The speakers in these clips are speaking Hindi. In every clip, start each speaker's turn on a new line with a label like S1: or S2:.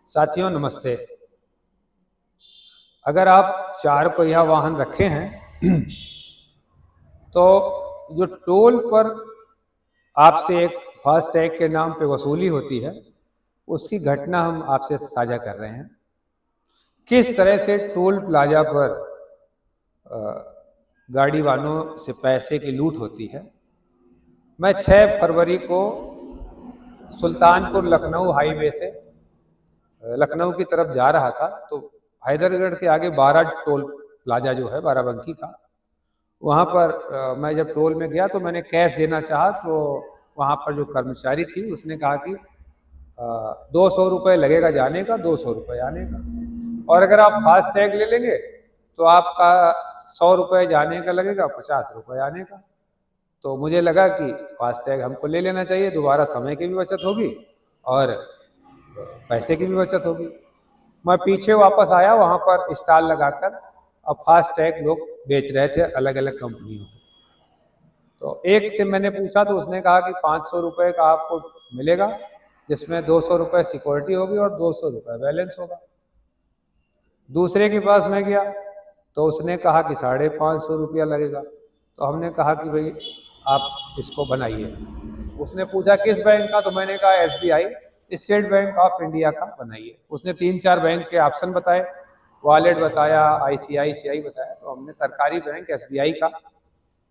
S1: साथियों नमस्ते। अगर आप 4 पहिया वाहन रखे हैं तो जो टोल पर आपसे एक फास्टैग के नाम पे वसूली होती है, उसकी घटना हम आपसे साझा कर रहे हैं। किस तरह से टोल प्लाजा पर गाड़ी वालों से पैसे की लूट होती है। मैं 6 फरवरी को सुल्तानपुर लखनऊ हाईवे से लखनऊ की तरफ जा रहा था, तो हैदरगढ़ के आगे 12 टोल प्लाजा जो है बाराबंकी का, वहाँ पर मैं जब टोल में गया तो मैंने कैश देना चाहा, तो वहाँ पर जो कर्मचारी थी उसने कहा कि 200 रुपये लगेगा जाने का, 200 रुपये आने का, और अगर आप फास्टैग ले लेंगे तो आपका 100 रुपये जाने का लगेगा, 50 रुपये आने का। तो मुझे लगा कि फास्टैग हमको ले लेना चाहिए, दोबारा समय की भी बचत होगी और पैसे की भी बचत होगी। मैं पीछे वापस आया, वहाँ पर स्टॉल लगाकर अब फास्टैग लोग बेच रहे थे अलग अलग कंपनियों के। तो एक से मैंने पूछा तो उसने कहा कि 500 रुपये का आपको मिलेगा, जिसमें 200 रुपये सिक्योरिटी होगी और 200 रुपये बैलेंस होगा। दूसरे के पास मैं गया तो उसने कहा कि 550 रुपया लगेगा। तो हमने कहा कि भाई आप इसको बनाइए। उसने पूछा किस बैंक का, तो मैंने कहा SBI, state bank of India का बनाइए। उसने 3-4 बैंक के ऑप्शन बताए, वॉलेट बताया, ICICI बताया। तो हमने सरकारी बैंक SBI का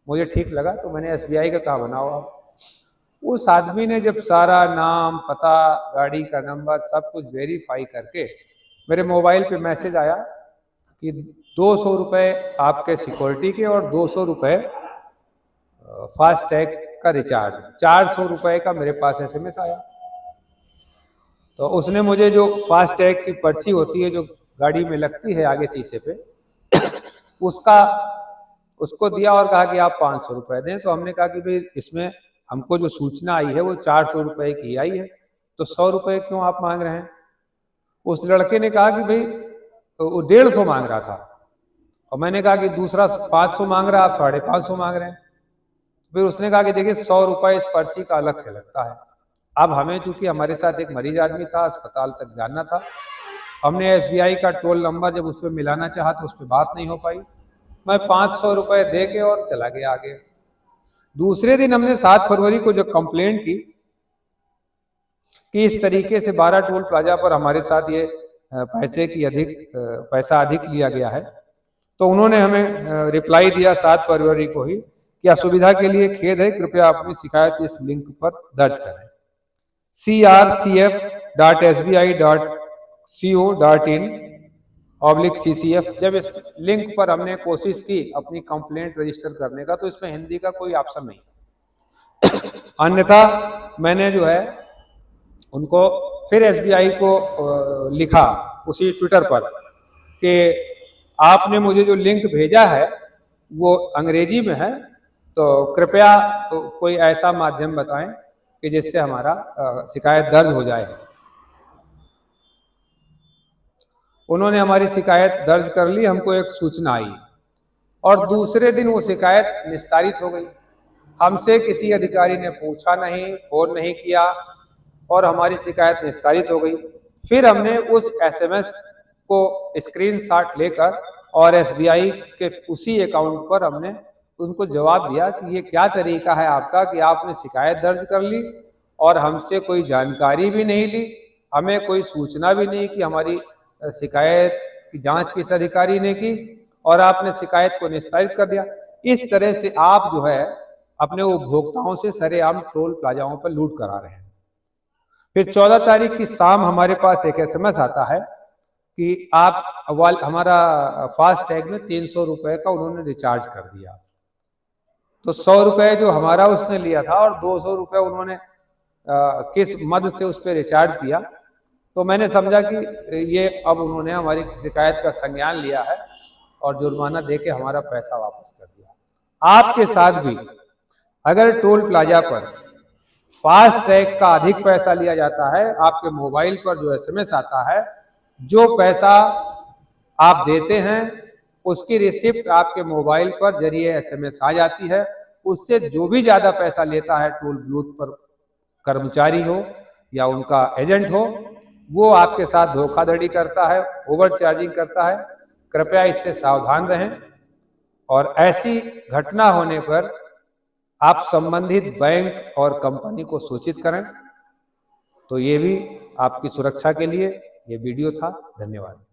S1: मुझे ठीक लगा, तो मैंने SBI का कहा बनाओ आप। उस आदमी ने जब सारा नाम, पता, गाड़ी का नंबर सब कुछ वेरीफाई करके मेरे मोबाइल पे मैसेज आया कि 200 रुपये आपके सिक्योरिटी के और 200 रुपये फास्टैग का रिचार्ज, 400 रुपये का मेरे पास SMS आया। तो उसने मुझे जो फास्टैग की पर्ची होती है जो गाड़ी में लगती है आगे शीशे पे, उसको दिया और कहा कि आप 500 रुपये दें। तो हमने कहा कि भाई इसमें हमको जो सूचना आई है वो 400 रुपये की आई है, तो 100 रुपये क्यों आप मांग रहे हैं। उस लड़के ने कहा कि भाई वो 150 मांग रहा था, और मैंने कहा कि दूसरा 500 मांग रहा है, आप 550 मांग रहे हैं। फिर उसने कहा कि देखिए 100 रुपये इस पर्ची का अलग से लगता है। अब हमें चूंकि हमारे साथ एक मरीज आदमी था, अस्पताल तक जाना था, हमने SBI का टोल नंबर जब उस पर मिलाना चाहा तो उस पर बात नहीं हो पाई। मैं 500 रुपये दे के और चला गया आगे। दूसरे दिन हमने 7 फरवरी को जो कंप्लेंट की कि इस तरीके से 12 टोल प्लाजा पर हमारे साथ ये पैसा अधिक लिया गया है, तो उन्होंने हमें रिप्लाई दिया 7 फरवरी को ही कि असुविधा के लिए खेद है, कृपया अपनी शिकायत इस लिंक पर दर्ज करें, crcf.sbi.co.in/CCF। जब इस लिंक पर हमने कोशिश की अपनी कंप्लेंट रजिस्टर करने का, तो इसमें हिंदी का कोई ऑप्शन नहीं। अन्यथा मैंने जो है उनको फिर SBI को लिखा उसी ट्विटर पर कि आपने मुझे जो लिंक भेजा है वो अंग्रेजी में है, तो कृपया कोई ऐसा माध्यम बताएं कि जिससे हमारा शिकायत दर्ज हो जाए। उन्होंने हमारी शिकायत दर्ज कर ली, हमको एक सूचना आई और दूसरे दिन वो शिकायत निस्तारित हो गई। हमसे किसी अधिकारी ने पूछा नहीं, फोन नहीं किया और हमारी शिकायत निस्तारित हो गई। फिर हमने उस SMS को स्क्रीनशॉट लेकर और SBI के उसी अकाउंट पर हमने उनको जवाब दिया कि ये क्या तरीका है आपका कि आपने शिकायत दर्ज कर ली और हमसे कोई जानकारी भी नहीं ली, हमें कोई सूचना भी नहीं कि हमारी शिकायत की जांच किस अधिकारी ने की, और आपने शिकायत को निस्तारित कर दिया। इस तरह से आप जो है अपने उपभोक्ताओं से सरेआम टोल प्लाजाओं पर लूट करा रहे हैं। फिर 14 तारीख की शाम हमारे पास एक SMS आता है कि आप हमारा फास्टैग में 300 रुपये का उन्होंने रिचार्ज कर दिया। तो 100 रुपये जो हमारा उसने लिया था और 200 रुपये उन्होंने किस मद से उस पर रिचार्ज किया। तो मैंने समझा कि ये अब उन्होंने हमारी शिकायत का संज्ञान लिया है और जुर्माना दे के हमारा पैसा वापस कर दिया। आपके साथ भी अगर टोल प्लाजा पर फास्टैग का अधिक पैसा लिया जाता है, आपके मोबाइल पर जो SMS आता है, जो पैसा आप देते हैं उसकी रिसिप्ट आपके मोबाइल पर जरिए SMS आ जाती है। उससे जो भी ज्यादा पैसा लेता है टोल बूथ पर कर्मचारी हो या उनका एजेंट हो, वो आपके साथ धोखाधड़ी करता है, ओवर चार्जिंग करता है। कृपया इससे सावधान रहें और ऐसी घटना होने पर आप संबंधित बैंक और कंपनी को सूचित करें। तो ये भी आपकी सुरक्षा के लिए ये वीडियो था। धन्यवाद।